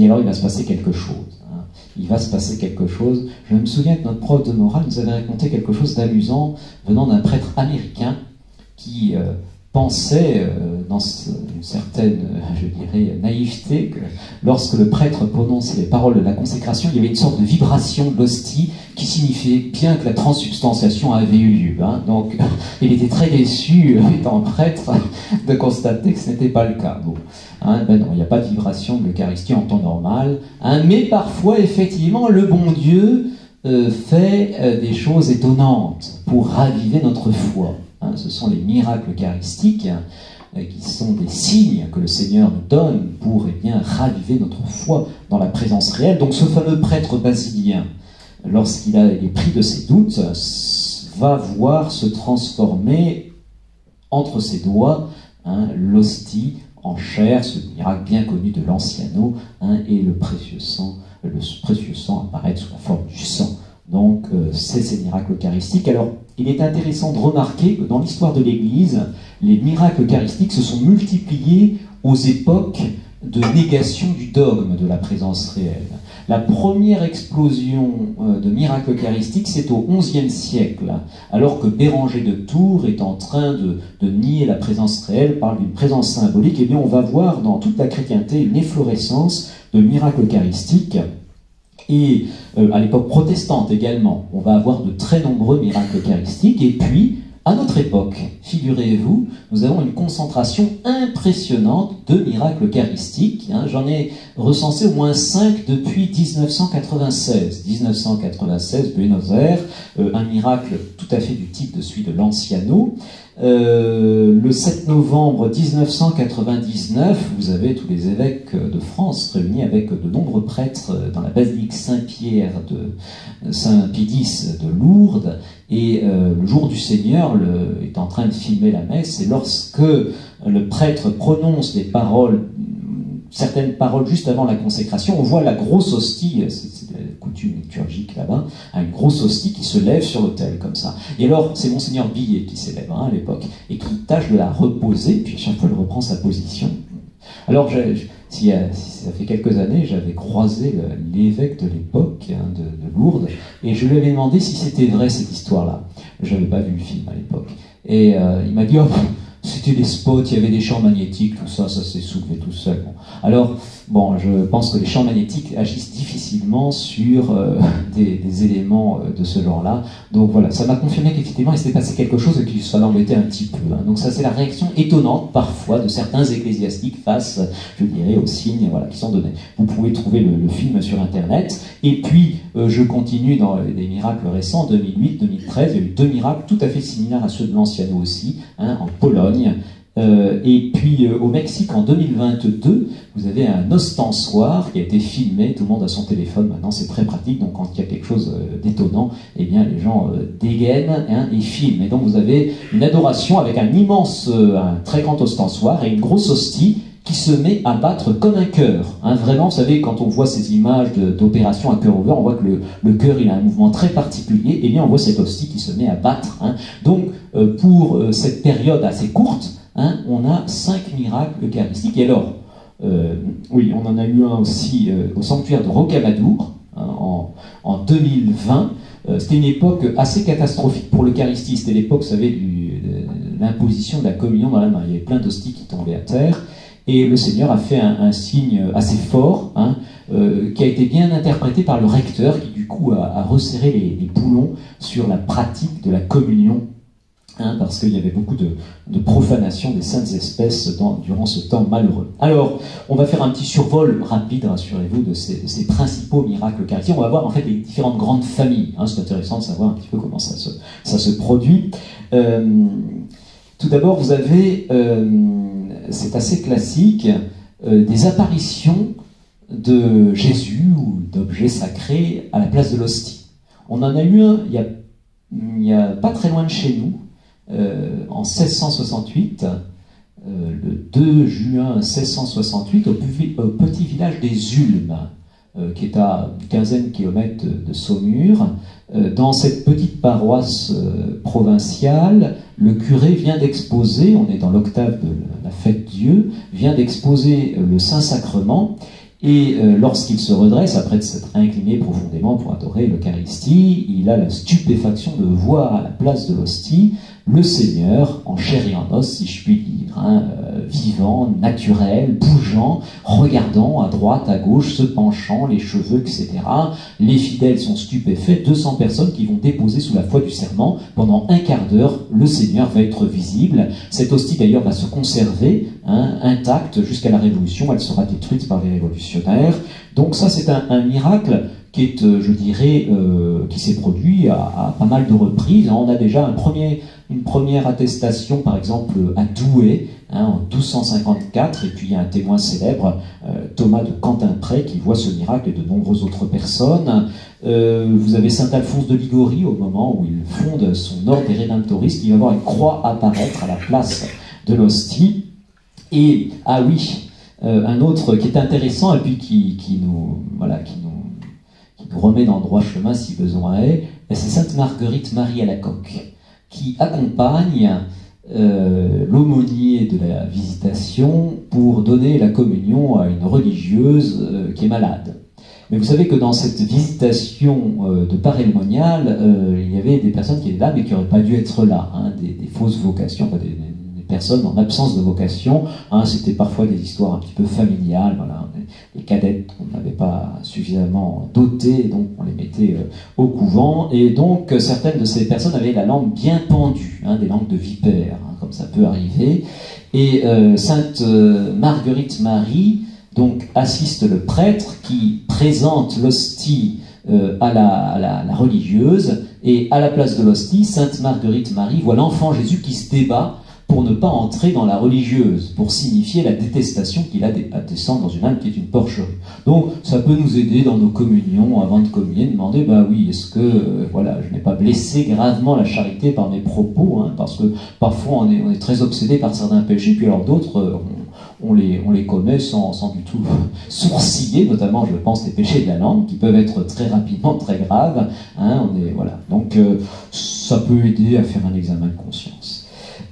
alors il va se passer quelque chose. Hein. Il va se passer quelque chose. Je me souviens que notre prof de morale nous avait raconté quelque chose d'amusant venant d'un prêtre américain qui pensait, dans une certaine, je dirais, naïveté, que lorsque le prêtre prononçait les paroles de la consécration, il y avait une sorte de vibration de l'hostie qui signifiait bien que la transsubstantiation avait eu lieu. Hein. Donc, il était très déçu, étant prêtre, de constater que ce n'était pas le cas. Bon. Hein, ben non, il n'y a pas de vibration de l'Eucharistie en temps normal. Hein, mais parfois, effectivement, le bon Dieu fait des choses étonnantes pour raviver notre foi. Hein, ce sont les miracles eucharistiques qui sont des signes que le Seigneur nous donne pour bien raviver notre foi dans la présence réelle. Donc ce fameux prêtre basilien, lorsqu'il est pris de ses doutes, va voir se transformer entre ses doigts, hein, l'hostie en chair, ce miracle bien connu de l'anciano, hein, et le précieux sang apparaît sous la forme du sang. Donc, c'est ces miracles eucharistiques. Alors, il est intéressant de remarquer que dans l'histoire de l'Église, les miracles eucharistiques se sont multipliés aux époques de négation du dogme de la présence réelle. La première explosion de miracles eucharistiques, c'est au XIe siècle, alors que Béranger de Tours est en train de nier la présence réelle, parle d'une présence symbolique. Eh bien, on va voir dans toute la chrétienté une efflorescence de miracles eucharistiques. Et à l'époque protestante également, on va avoir de très nombreux miracles eucharistiques. Et puis, à notre époque, figurez-vous, nous avons une concentration impressionnante de miracles eucharistiques. Hein. J'en ai recensé au moins 5 depuis 1996. 1996, Buenos Aires, un miracle tout à fait du type de celui de l'Anciano. Le 7 novembre 1999, vous avez tous les évêques de France réunis avec de nombreux prêtres dans la basilique Saint-Pierre de Saint-Pédis de Lourdes, et le jour du Seigneur est en train de filmer la messe, et lorsque le prêtre prononce les paroles, certaines paroles juste avant la consécration, on voit la grosse hostie, c'est la coutume liturgique là-bas, une grosse hostie qui se lève sur l'autel comme ça. Et alors, c'est Monseigneur Billet qui s'élève à l'époque, et qui tâche de la reposer, puis à chaque fois il reprend sa position. Alors, ça fait quelques années, j'avais croisé l'évêque de l'époque, hein, de Lourdes, et je lui avais demandé si c'était vrai cette histoire-là. Je n'avais pas vu le film à l'époque. Et il m'a dit, oh, c'était des spots, il y avait des champs magnétiques, tout ça, ça s'est soulevé tout seul. Bon. Alors, bon, je pense que les champs magnétiques agissent difficilement sur des éléments de ce genre-là. Donc voilà, ça m'a confirmé qu'effectivement, il s'était passé quelque chose et que ça l'embêtait un petit peu. Hein. Donc ça, c'est la réaction étonnante, parfois, de certains ecclésiastiques face, je dirais, aux signes voilà, qui sont donnés. Vous pouvez trouver le film sur Internet. Et puis, je continue dans les miracles récents, 2008, 2013, il y a eu 2 miracles tout à fait similaires à ceux de l'Anciano aussi, hein, en Pologne. Et puis au Mexique en 2022, vous avez un ostensoir qui a été filmé, tout le monde a son téléphone maintenant, c'est très pratique, donc quand il y a quelque chose d'étonnant, eh bien les gens dégainent hein, et filment. Et donc vous avez une adoration avec un très grand ostensoir et une grosse hostie qui se met à battre comme un cœur. Hein, vraiment, vous savez, quand on voit ces images d'opération à cœur ouvert, on voit que le cœur il a un mouvement très particulier, et bien on voit cette hostie qui se met à battre. Hein. Donc pour cette période assez courte, hein, on a 5 miracles eucharistiques. Et alors, oui, on en a eu un aussi au sanctuaire de Rocamadour hein, en 2020. C'était une époque assez catastrophique pour l'Eucharistie. C'était l'époque, vous savez, de l'imposition de la communion dans la main. Il y avait plein d'hosties qui tombaient à terre. Et le Seigneur a fait un signe assez fort, hein, qui a été bien interprété par le recteur, qui du coup a resserré les boulons sur la pratique de la communion. Hein, parce qu'il y avait beaucoup de profanation des saintes espèces durant ce temps malheureux. Alors, on va faire un petit survol rapide, rassurez-vous, de ces principaux miracles eucharistiques. On va voir en fait les différentes grandes familles. Hein, c'est intéressant de savoir un petit peu comment ça se produit. Tout d'abord, vous avez, c'est assez classique, des apparitions de Jésus ou d'objets sacrés à la place de l'hostie. On en a eu un il y a pas très loin de chez nous, en 1668, le 2 juin 1668, au petit village des Ulmes, qui est à une quinzaine de kilomètres de Saumur. Dans cette petite paroisse provinciale, le curé vient d'exposer, on est dans l'octave de la fête Dieu, vient d'exposer le Saint-Sacrement, et lorsqu'il se redresse, après s'être incliné profondément pour adorer l'Eucharistie, il a la stupéfaction de voir à la place de l'hostie le Seigneur en chair et en os, si je puis dire, hein, vivant, naturel, bougeant, regardant à droite, à gauche, se penchant, les cheveux, etc. Les fidèles sont stupéfaits, 200 personnes qui vont déposer sous la foi du serment. Pendant un quart d'heure, le Seigneur va être visible. Cette hostie d'ailleurs va se conserver hein, intacte jusqu'à la Révolution. Elle sera détruite par les révolutionnaires. Donc ça, c'est un miracle qui est, je dirais, qui s'est produit à pas mal de reprises. On a déjà une première attestation, par exemple, à Douai, hein, en 1254, et puis il y a un témoin célèbre, Thomas de Cantimpré, qui voit ce miracle et de nombreuses autres personnes. Vous avez saint Alphonse de Liguori, au moment où il fonde son ordre des Rédemptoristes, qui va voir une croix apparaître à la place de l'hostie. Et, ah oui, un autre qui est intéressant et puis qui nous remet dans le droit chemin si besoin est, c'est Sainte Marguerite Marie Alacoque, qui accompagne l'aumônier de la visitation pour donner la communion à une religieuse qui est malade. Mais vous savez que dans cette visitation de parémonial, il y avait des personnes qui étaient là mais qui n'auraient pas dû être là, hein, des fausses vocations, enfin, des personnes en absence de vocation, hein, c'était parfois des histoires un petit peu familiales, voilà, des cadettes qu'on n'avait pas suffisamment dotées, donc on les mettait au couvent, et donc certaines de ces personnes avaient la langue bien pendue, hein, des langues de vipère, hein, comme ça peut arriver, et Sainte Marguerite Marie donc assiste le prêtre qui présente l'hostie à la religieuse, et à la place de l'hostie, Sainte Marguerite Marie voit l'enfant Jésus qui se débat pour ne pas entrer dans la religieuse, pour signifier la détestation qu'il a à descendre dans une âme qui est une porcherie. Donc ça peut nous aider dans nos communions, avant de communier, demander, bah oui, est-ce que voilà, je n'ai pas blessé gravement la charité par mes propos, hein, parce que parfois on est très obsédé par certains péchés, puis alors d'autres, on les commet sans du tout sourciller, notamment je pense les péchés de la langue, qui peuvent être très rapidement très graves, hein, voilà. Donc ça peut aider à faire un examen de conscience.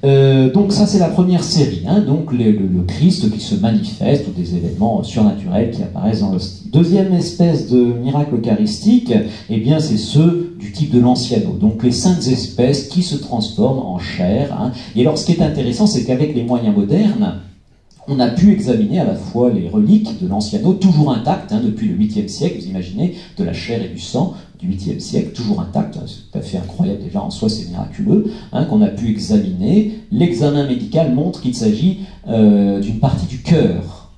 Donc ça c'est la première série, hein, donc le Christ qui se manifeste, ou des événements surnaturels qui apparaissent dans l'hostie. Deuxième espèce de miracle eucharistique, eh bien c'est ceux du type de l'anciano, donc les saintes espèces qui se transforment en chair, hein. Et alors ce qui est intéressant, c'est qu'avec les moyens modernes, on a pu examiner à la fois les reliques de l'anciano, toujours intactes, hein, depuis le 8e siècle, vous imaginez, de la chair et du sang du 8e siècle, toujours intactes, c'est tout à fait incroyable déjà en soi, c'est miraculeux, hein, qu'on a pu examiner. L'examen médical montre qu'il s'agit d'une partie du cœur.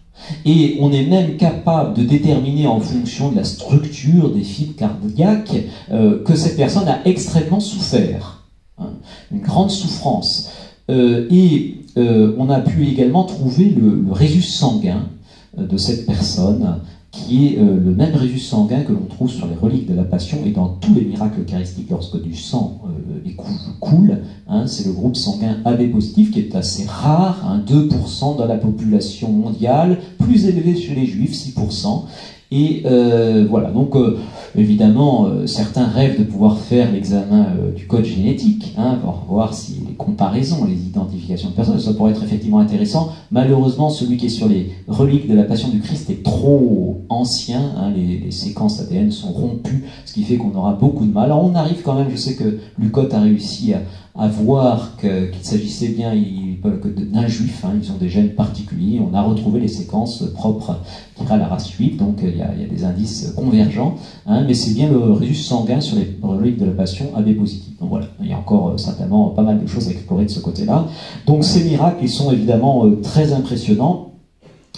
Et on est même capable de déterminer en fonction de la structure des fibres cardiaques que cette personne a extrêmement souffert, hein, une grande souffrance. On a pu également trouver le résus sanguin de cette personne, qui est le même résus sanguin que l'on trouve sur les reliques de la Passion et dans tous les miracles eucharistiques lorsque du sang coule, hein, c'est le groupe sanguin AB positif qui est assez rare, hein, 2% dans la population mondiale, plus élevé chez les juifs, 6%. Et voilà, donc évidemment, certains rêvent de pouvoir faire l'examen du code génétique, hein, pour voir si les comparaisons, les identifications de personnes, ça pourrait être effectivement intéressant. Malheureusement, celui qui est sur les reliques de la Passion du Christ est trop ancien, hein, les séquences ADN sont rompues, ce qui fait qu'on aura beaucoup de mal. Alors on arrive quand même, je sais que Lucotte a réussi à voir qu'il s'agissait bien d'un juif, hein, ils ont des gènes particuliers, on a retrouvé les séquences propres à la race juive, donc il y a des indices convergents, hein, mais c'est bien le résus sanguin sur les reliques de la Passion AB positif. Donc voilà, il y a encore certainement pas mal de choses à explorer de ce côté-là. Donc ces miracles, ils sont évidemment très impressionnants,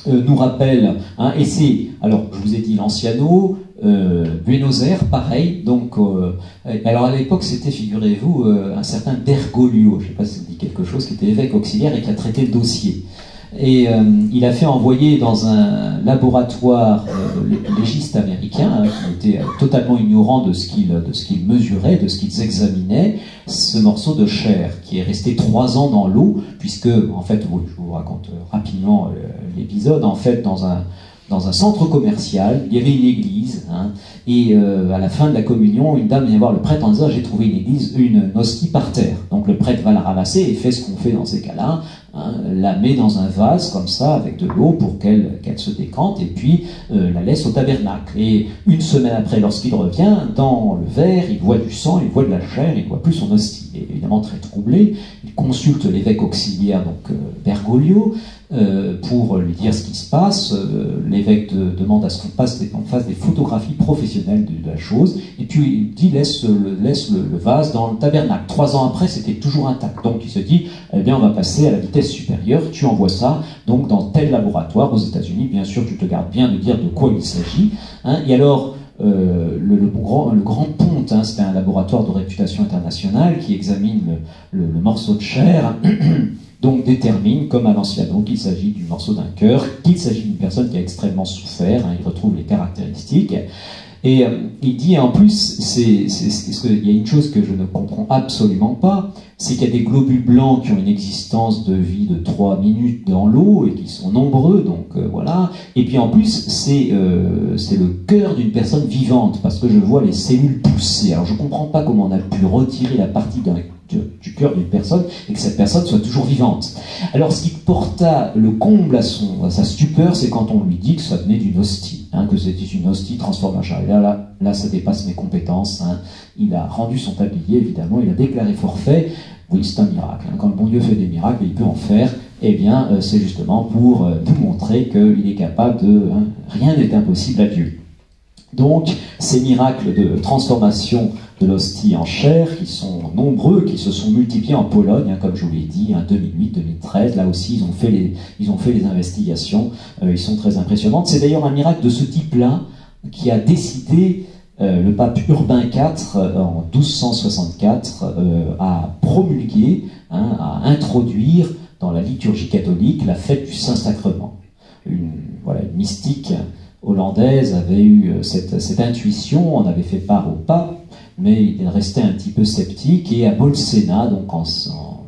nous rappellent, hein, et c'est, alors je vous ai dit l'anciano, Buenos Aires, pareil. Donc, alors à l'époque, c'était, figurez-vous, un certain Bergoglio, je ne sais pas si ça vous dit quelque chose, qui était évêque auxiliaire et qui a traité le dossier. Et il a fait envoyer dans un laboratoire légiste américain, hein, qui était totalement ignorant de ce qu'ils mesuraient, de ce qu'ils examinaient, ce morceau de chair qui est resté 3 ans dans l'eau, puisque, en fait, je vous raconte rapidement l'épisode, en fait, dans un centre commercial, il y avait une église, hein, et à la fin de la communion, une dame vient voir le prêtre en disant « j'ai trouvé une hostie par terre ». Donc le prêtre va la ramasser et fait ce qu'on fait dans ces cas-là, hein, la met dans un vase comme ça avec de l'eau pour qu'elle se décante et puis la laisse au tabernacle. Et une semaine après, lorsqu'il revient, dans le verre, il voit du sang, il voit de la chair, il ne voit plus son hostie. Il est évidemment très troublé, il consulte l'évêque auxiliaire, donc Bergoglio, pour lui dire ce qui se passe. L'évêque demande à ce qu'on fasse des photographies professionnelles de la chose, et puis il dit laisse le vase dans le tabernacle. 3 ans après, c'était toujours intact. Donc il se dit, eh bien on va passer à la vitesse supérieure, tu envoies ça donc dans tel laboratoire aux États-Unis. Bien sûr, tu te gardes bien de dire de quoi il s'agit, hein. Et alors le Grand Ponte, hein, c'était un laboratoire de réputation internationale qui examine le morceau de chair. Donc détermine, comme à l'anciano, qu'il s'agit du morceau d'un cœur, qu'il s'agit d'une personne qui a extrêmement souffert, hein, il retrouve les caractéristiques. Et il dit en plus, il y a une chose que je ne comprends absolument pas, c'est qu'il y a des globules blancs qui ont une existence de vie de 3 minutes dans l'eau et qui sont nombreux, donc voilà. Et puis en plus, c'est le cœur d'une personne vivante, parce que je vois les cellules pousser. Alors je ne comprends pas comment on a pu retirer la partie du cœur d'une personne et que cette personne soit toujours vivante. Alors ce qui porta le comble à sa stupeur, c'est quand on lui dit que ça venait d'une hostie, que c'était une hostie transformée en chair. Et là, ça dépasse mes compétences. Il a rendu son tablier, évidemment, il a déclaré forfait. Oui, c'est un miracle. Quand le bon Dieu fait des miracles, il peut en faire. Eh bien, c'est justement pour nous montrer qu'il est capable de... rien n'est impossible à Dieu. Donc, ces miracles de transformation de l'hostie en chair, qui sont nombreux, qui se sont multipliés en Pologne, comme je vous l'ai dit, 2008, 2013, là aussi, ils ont fait les investigations, ils sont très impressionnantes. C'est d'ailleurs un miracle de ce type-là qui a décidé le pape Urbain IV, en 1264, à promulguer, à introduire dans la liturgie catholique la fête du Saint-Sacrement. Une mystique hollandaise avait eu cette intuition, on avait fait part au pape, mais il restait un petit peu sceptique, et à Bolsena, donc en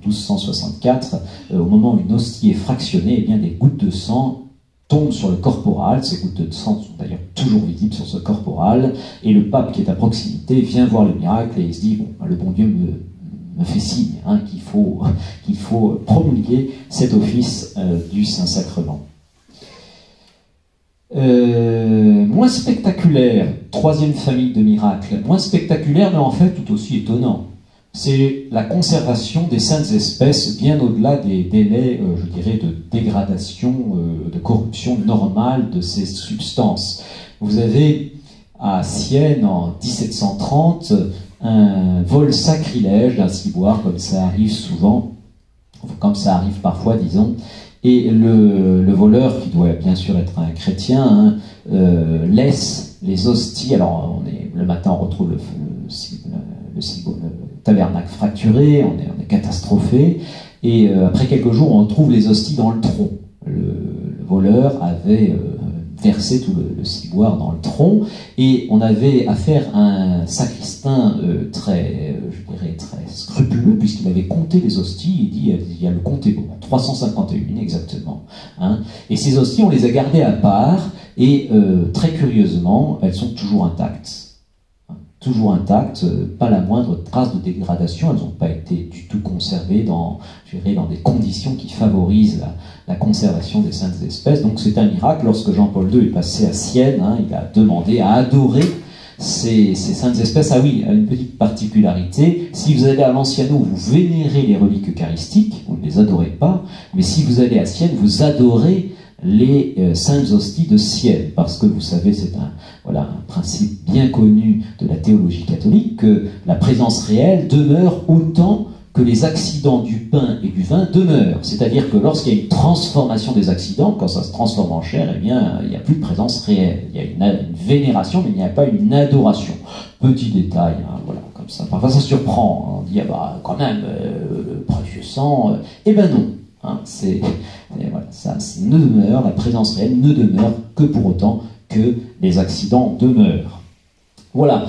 1264, au moment où une hostie est fractionnée, eh bien des gouttes de sang tombent sur le corporal. Ces gouttes de sang sont d'ailleurs toujours visibles sur ce corporal, et le pape qui est à proximité vient voir le miracle et il se dit, bon, le bon Dieu me fait signe qu'il faut promulguer cet office du Saint-Sacrement. Moins spectaculaire, troisième famille de miracles, moins spectaculaire mais en fait tout aussi étonnant, c'est la conservation des saintes espèces bien au-delà des délais, je dirais, de dégradation, de corruption normale de ces substances. Vous avez à Sienne en 1730 un vol sacrilège d'un ciboire, comme ça arrive souvent, comme ça arrive parfois, disons. Et le voleur, qui doit bien sûr être un chrétien, laisse les hosties. Alors, le matin, on retrouve le tabernacle fracturé, on est catastrophé. Et après quelques jours, on retrouve les hosties dans le tronc. Le voleur avait versé tout le ciboire dans le tronc, et on avait affaire à un sacristain très scrupuleux, puisqu'il avait compté les hosties. Il dit, il y a le compté, 351 exactement. Et ces hosties, on les a gardées à part, et très curieusement, elles sont toujours intactes. Toujours intactes, pas la moindre trace de dégradation. Elles n'ont pas été du tout conservées dans des conditions qui favorisent la conservation des saintes espèces. Donc c'est un miracle. Lorsque Jean-Paul II est passé à Sienne, il a demandé à adorer ces saintes espèces. Ah oui, une petite particularité, si vous allez à Lanciano, vous vénérez les reliques eucharistiques, vous ne les adorez pas, mais si vous allez à Sienne, vous adorez les saintes hosties de Sienne, parce que vous savez, c'est un principe bien connu de la théologie catholique, que la présence réelle demeure autant que les accidents du pain et du vin demeurent. C'est-à-dire que lorsqu'il y a une transformation des accidents, quand ça se transforme en chair, eh bien, il n'y a plus de présence réelle. Il y a une vénération, mais il n'y a pas une adoration. Petit détail, comme ça. Parfois ça surprend. On dit, quand même, le précieux sang, eh ben non. Ça ne demeure, la présence réelle ne demeure que pour autant que les accidents demeurent. Voilà.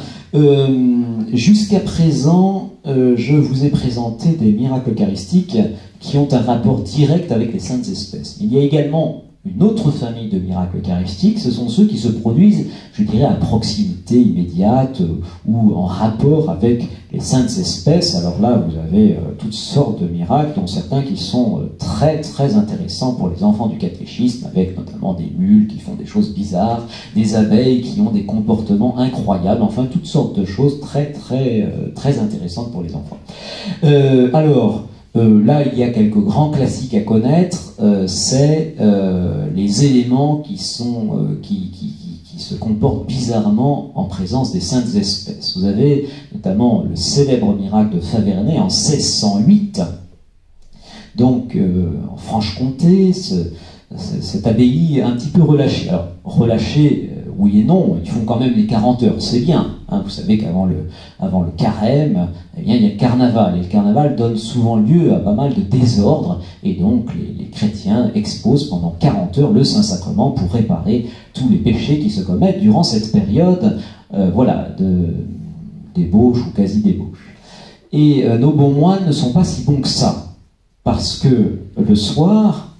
Jusqu'à présent, je vous ai présenté des miracles eucharistiques qui ont un rapport direct avec les saintes espèces. Il y a également une autre famille de miracles eucharistiques, ce sont ceux qui se produisent, je dirais, à proximité immédiate ou en rapport avec les saintes espèces. Alors là, vous avez toutes sortes de miracles, dont certains qui sont très très intéressants pour les enfants du catéchisme, avec notamment des mules qui font des choses bizarres, des abeilles qui ont des comportements incroyables, enfin toutes sortes de choses très très très intéressantes pour les enfants. Là, il y a quelques grands classiques à connaître, c'est les éléments qui se comportent bizarrement en présence des saintes espèces. Vous avez notamment le célèbre miracle de Faverney en 1608, donc en Franche-Comté, cette abbaye un petit peu relâchée. Alors, relâchée, oui et non, ils font quand même les 40 heures, c'est bien. Vous savez qu'avant le carême, eh bien, il y a le carnaval. Et le carnaval donne souvent lieu à pas mal de désordres. Et donc, les chrétiens exposent pendant 40 heures le Saint-Sacrement pour réparer tous les péchés qui se commettent durant cette période. voilà, débauche ou quasi-débauche. Et nos bons moines ne sont pas si bons que ça, parce que le soir,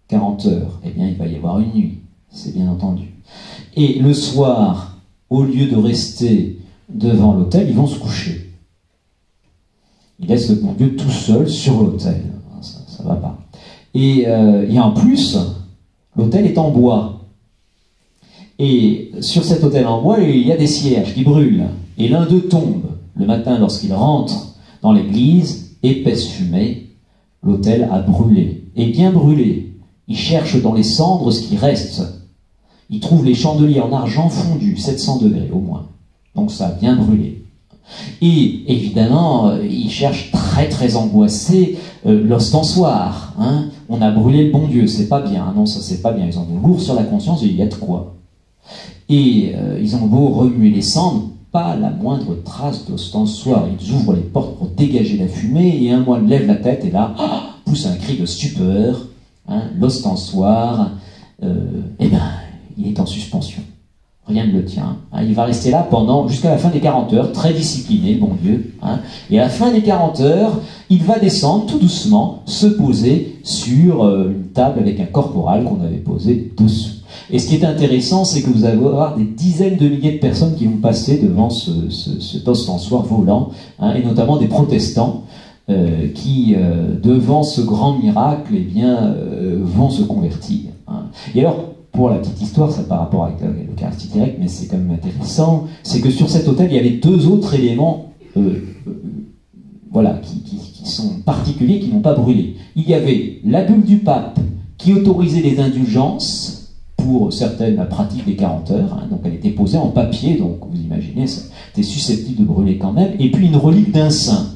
40 heures, eh bien il va y avoir une nuit, c'est bien entendu. Et le soir, au lieu de rester devant l'autel, ils vont se coucher. Ils laissent le bon Dieu tout seul sur l'autel. Ça va pas. Et en plus, l'autel est en bois. Et sur cet autel en bois, il y a des cierges qui brûlent. Et l'un d'eux tombe. Le matin, lorsqu'il rentre dans l'église, épaisse fumée, l'autel a brûlé. Et bien brûlé. Il cherche dans les cendres ce qui reste. Il trouve les chandeliers en argent fondu, 700 degrés au moins. Donc ça a bien brûlé. Et évidemment, il cherche très très angoissé l'ostensoir. Hein. On a brûlé le bon Dieu, c'est pas bien. Non, ça c'est pas bien. Ils ont lourd sur la conscience et il y a de quoi. Et ils ont beau remuer les cendres, pas la moindre trace d'ostensoir. Ils ouvrent les portes pour dégager la fumée et un moine lève la tête et là, pousse un cri de stupeur. Hein, l'ostensoir, eh ben, il est en suspension. Rien ne le tient. Hein. Il va rester là jusqu'à la fin des 40 heures, très discipliné, le bon Dieu. Hein. Et à la fin des 40 heures, il va descendre tout doucement, se poser sur une table avec un corporal qu'on avait posé dessous. Et ce qui est intéressant, c'est que vous allez avoir des dizaines de milliers de personnes qui vont passer devant cet ostensoir volant, hein, et notamment des protestants qui, devant ce grand miracle, eh bien, vont se convertir. Hein. Et alors, pour la petite histoire, ça par rapport avec l'Eucharistie directe, mais c'est quand même intéressant, c'est que sur cet autel, il y avait deux autres éléments voilà, qui sont particuliers, qui n'ont pas brûlé. Il y avait la bulle du pape qui autorisait les indulgences pour certaines pratiques des 40 heures, hein, donc elle était posée en papier, donc vous imaginez, c'était susceptible de brûler quand même, et puis une relique d'un saint.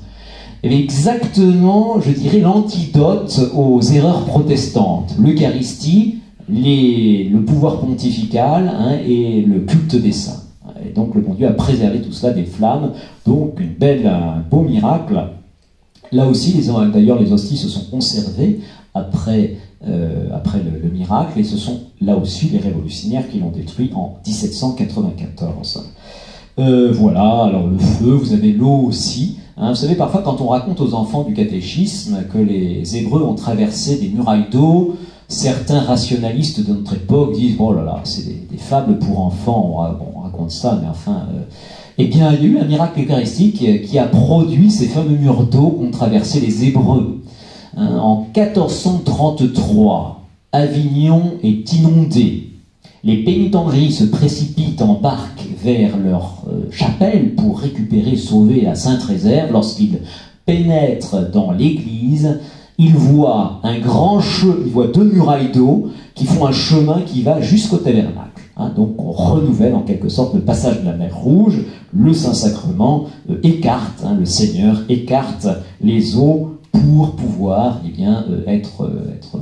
Il y avait exactement, je dirais, l'antidote aux erreurs protestantes, l'Eucharistie, le pouvoir pontifical, hein, et le culte des saints. Et donc le bon Dieu a préservé tout cela des flammes, donc un beau miracle. Là aussi, d'ailleurs, les hosties se sont conservées après le miracle, et ce sont là aussi les révolutionnaires qui l'ont détruit en 1794. Voilà, alors le feu, vous avez l'eau aussi. Hein, vous savez, parfois quand on raconte aux enfants du catéchisme que les Hébreux ont traversé des murailles d'eau, certains rationalistes de notre époque disent « Oh là là, c'est des fables pour enfants, on raconte ça, mais enfin... Eh bien, il y a eu un miracle eucharistique qui a produit ces fameux murs d'eau qu'ont traversé les Hébreux. Hein, en 1433, Avignon est inondée. Les pénitenteries se précipitent en barque vers leur chapelle pour récupérer, sauver la Sainte Réserve. Lorsqu'ils pénètrent dans l'église, ils voient ils voient deux murailles d'eau qui font un chemin qui va jusqu'au tabernacle. Hein, donc on renouvelle en quelque sorte le passage de la mer Rouge. Le Saint-Sacrement écarte, le Seigneur écarte les eaux pour pouvoir être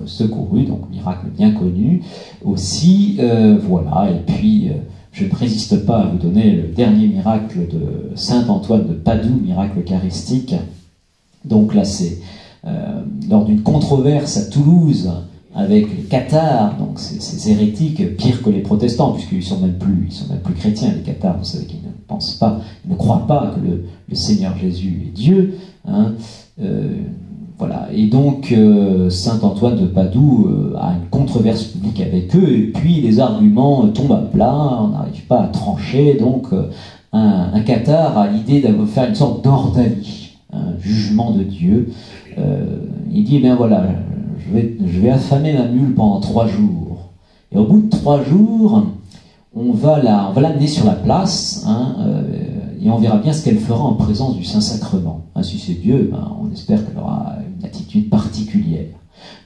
secouru, donc miracle bien connu aussi. Voilà, et puis je ne résiste pas à vous donner le dernier miracle de Saint Antoine de Padoue, miracle eucharistique. Donc là c'est lors d'une controverse à Toulouse avec les cathares, donc ces hérétiques pires que les protestants, puisqu'ils sont même plus chrétiens, les cathares, vous savez qu'ils ne pensent pas, ils ne croient pas que le Seigneur Jésus est Dieu, hein. Voilà, et donc Saint Antoine de Padoue a une controverse publique avec eux, et puis les arguments tombent à plat, on n'arrive pas à trancher, donc un cathare a l'idée de faire une sorte d'ordalie, un jugement de Dieu. Il dit, eh bien voilà, je vais affamer ma mule pendant 3 jours, et au bout de 3 jours, on va l'amener sur la place, hein, et on verra bien ce qu'elle fera en présence du Saint-Sacrement. Hein, si c'est Dieu, on espère qu'elle aura une attitude particulière.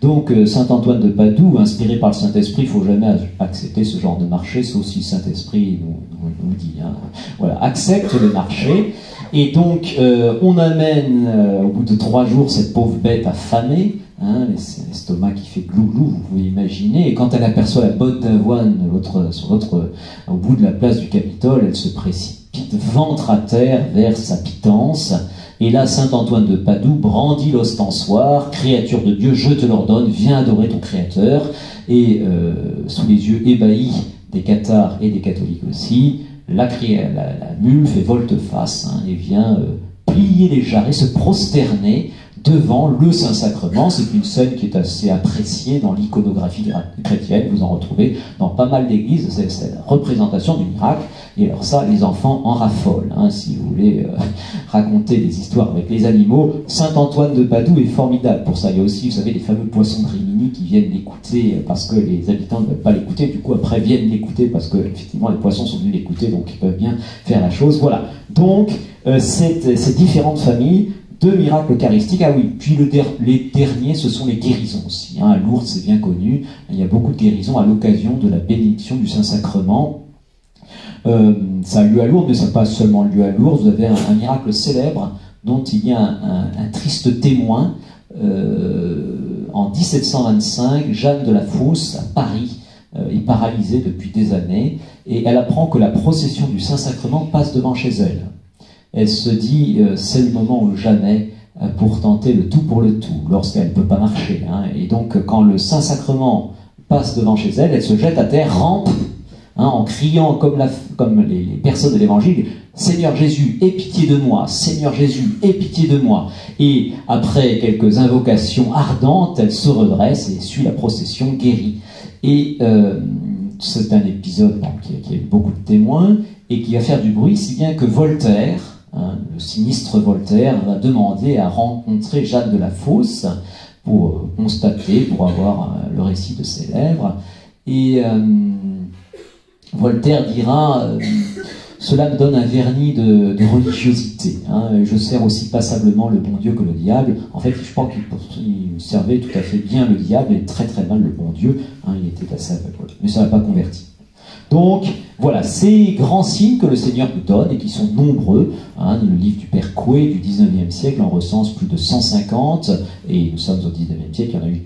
Donc, Saint Antoine de Padoue, inspiré par le Saint-Esprit, il ne faut jamais accepter ce genre de marché, sauf si le Saint-Esprit nous le dit. Hein. Voilà, accepte le marché. Et donc, on amène, au bout de 3 jours, cette pauvre bête affamée, hein, l'estomac qui fait glou-glou, vous pouvez imaginer, et quand elle aperçoit la botte d'avoine au bout de la place du Capitole, elle se précipite ventre à terre vers sa pitance, et là Saint Antoine de Padoue brandit l'ostensoir, créature de Dieu, je te l'ordonne, viens adorer ton Créateur, et sous les yeux ébahis des cathares et des catholiques aussi, la mule fait volte-face et vient plier les jarrets, se prosterner devant le Saint-Sacrement. C'est une scène qui est assez appréciée dans l'iconographie chrétienne. Vous en retrouvez dans pas mal d'églises, c'est la représentation du miracle. Et alors ça, les enfants en raffolent. Si vous voulez raconter des histoires avec les animaux, Saint-Antoine de Padoue est formidable pour ça. Il y a aussi, vous savez, les fameux poissons de Rimini qui viennent l'écouter parce que les habitants ne veulent pas l'écouter. Du coup, après, viennent l'écouter parce que, effectivement, les poissons sont venus l'écouter, donc ils peuvent bien faire la chose. Voilà. Donc, ces différentes familles de miracles eucharistiques. Ah oui, puis les derniers, ce sont les guérisons aussi. À Lourdes, c'est bien connu. Il y a beaucoup de guérisons à l'occasion de la bénédiction du Saint-Sacrement. Ça a lieu à Lourdes, mais ça n'a pas seulement lieu à Lourdes. Vous avez un miracle célèbre dont il y a un triste témoin. En 1725, Jeanne de la Fosse, à Paris, est paralysée depuis des années, et elle apprend que la procession du Saint-Sacrement passe devant chez elle. Elle se dit, c'est le moment ou jamais pour tenter le tout pour le tout, lorsqu'elle ne peut pas marcher. Et donc, quand le Saint-Sacrement passe devant chez elle, elle se jette à terre, rampe, en criant comme les personnes de l'Évangile, « Seigneur Jésus, aie pitié de moi, Seigneur Jésus, aie pitié de moi ». Et après quelques invocations ardentes, elle se redresse et suit la procession guérie. Et c'est un épisode qui a eu beaucoup de témoins et qui va faire du bruit, si bien que Voltaire, le sinistre Voltaire, va demander à rencontrer Jeanne de la Fosse pour constater, pour avoir le récit de ses lèvres. Et Voltaire dira cela me donne un vernis de religiosité. Je sers aussi passablement le bon Dieu que le diable. En fait, je pense qu'il servait tout à fait bien le diable et très très mal le bon Dieu. Il était assez aveugle, mais ça n'a pas converti. Donc, voilà, ces grands signes que le Seigneur nous donne, et qui sont nombreux, le livre du Père Coué du 19e siècle en recense plus de 150, et nous sommes au 19e siècle, il y en a eu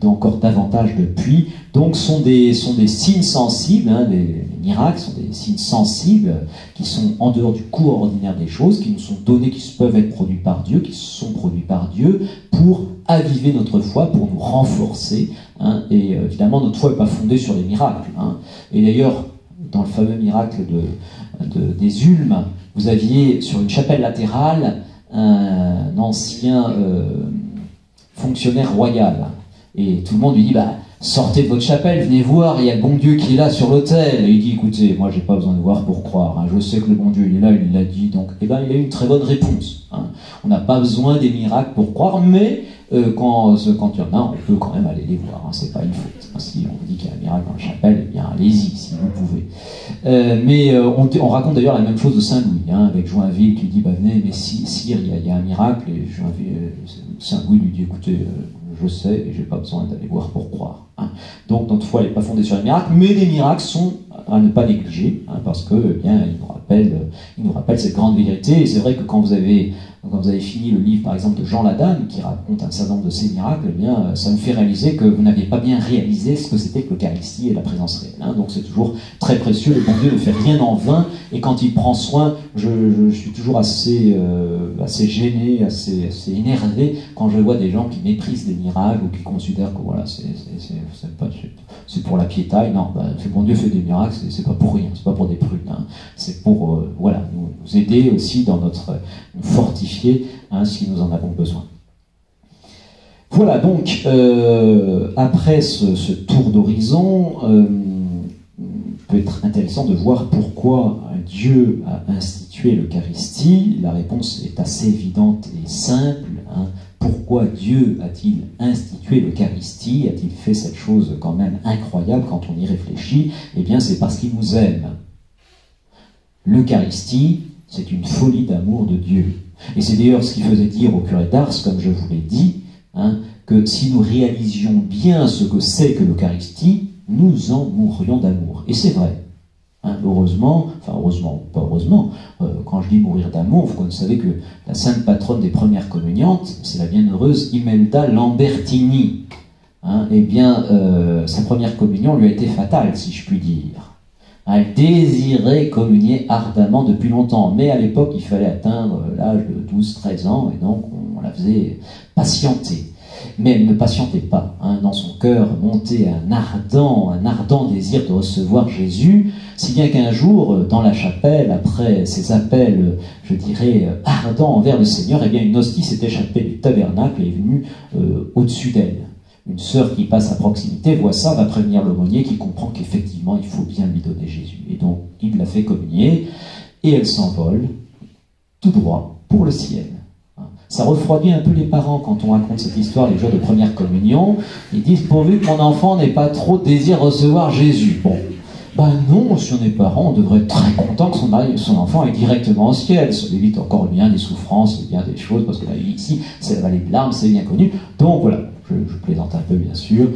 encore davantage depuis, donc sont des signes sensibles, des miracles sont des signes sensibles, qui sont en dehors du cours ordinaire des choses, qui nous sont donnés, qui peuvent être produits par Dieu, qui sont produits par Dieu, pour aviver notre foi, pour nous renforcer, et évidemment notre foi n'est pas fondée sur les miracles, et d'ailleurs, dans le fameux miracle des Ulmes, vous aviez sur une chapelle latérale un ancien fonctionnaire royal. Et tout le monde lui dit, sortez de votre chapelle, venez voir, il y a le bon Dieu qui est là sur l'autel. Et il dit, écoutez, moi j'ai pas besoin de voir pour croire, je sais que le bon Dieu il est là, il l'a dit, donc il a eu une très bonne réponse. On n'a pas besoin des miracles pour croire, mais quand il y en a, on peut quand même aller les voir, c'est pas une faute. Si on vous dit qu'il y a un miracle dans la chapelle, eh bien allez-y si vous pouvez. Mais on raconte d'ailleurs la même chose de Saint-Louis, avec Joinville qui dit, venez, mais sire, il y a un miracle, et Saint-Louis lui dit, écoutez, je sais, et j'ai pas besoin d'aller voir pour croire. Donc notre foi n'est pas fondée sur les miracles, mais les miracles sont à ne pas négliger, parce que ils nous rappellent cette grande vérité. Et c'est vrai que quand vous avez fini le livre, par exemple, de Jean Ladame, qui raconte un certain nombre de ces miracles, eh bien, ça me fait réaliser que vous n'aviez pas bien réalisé ce que c'était que l'Eucharistie et la présence réelle. Donc c'est toujours très précieux. Le bon Dieu ne fait rien en vain, et quand il prend soin, je suis toujours assez gêné, assez énervé quand je vois des gens qui méprisent des miracles ou qui considèrent que voilà, c'est pour la piétaille. Non, le bon Dieu fait des miracles, c'est pas pour rien, c'est pas pour des prunes. C'est pour nous aider aussi dans nous fortifier si nous en avons besoin. Voilà, donc après ce tour d'horizon, peut être intéressant de voir pourquoi Dieu a institué l'Eucharistie. La réponse est assez évidente et simple. Pourquoi Dieu a-t-il institué l'Eucharistie? A-t-il fait cette chose quand même incroyable quand on y réfléchit? Eh bien, c'est parce qu'il nous aime. L'Eucharistie, c'est une folie d'amour de Dieu. Et c'est d'ailleurs ce qui faisait dire au curé d'Ars, comme je vous l'ai dit, que si nous réalisions bien ce que c'est que l'Eucharistie, nous en mourrions d'amour. Et c'est vrai. Heureusement, pas heureusement, quand je dis mourir d'amour, vous savez que la sainte patronne des premières communiantes, c'est la bienheureuse Imelda Lambertini. Eh bien, sa première communion lui a été fatale, si je puis dire. Elle désirait communier ardemment depuis longtemps, mais à l'époque, il fallait atteindre l'âge de 12-13 ans, et donc on la faisait patienter. mais elle ne patientait pas. Hein. Dans son cœur montait un ardent désir de recevoir Jésus, si bien qu'un jour, dans la chapelle, après ces appels, je dirais, ardents envers le Seigneur, eh bien une hostie s'est échappée du tabernacle et est venue au-dessus d'elle. Une sœur qui passe à proximité voit ça, va prévenir l'aumônier qui comprend qu'effectivement il faut bien lui donner Jésus. Et donc il la fait communier et elle s'envole tout droit pour le ciel. Ça refroidit un peu les parents quand on raconte cette histoire les jours de première communion. Ils disent pourvu que mon enfant n'ait pas trop de désir de recevoir Jésus. Bon, ben non, si on est parent, on devrait être très content que son enfant aille directement au ciel. Ça évite encore bien des souffrances, bien des choses, parce que la vie ici, c'est la vallée de larmes, c'est bien connu. Donc voilà. Je plaisante un peu, bien sûr.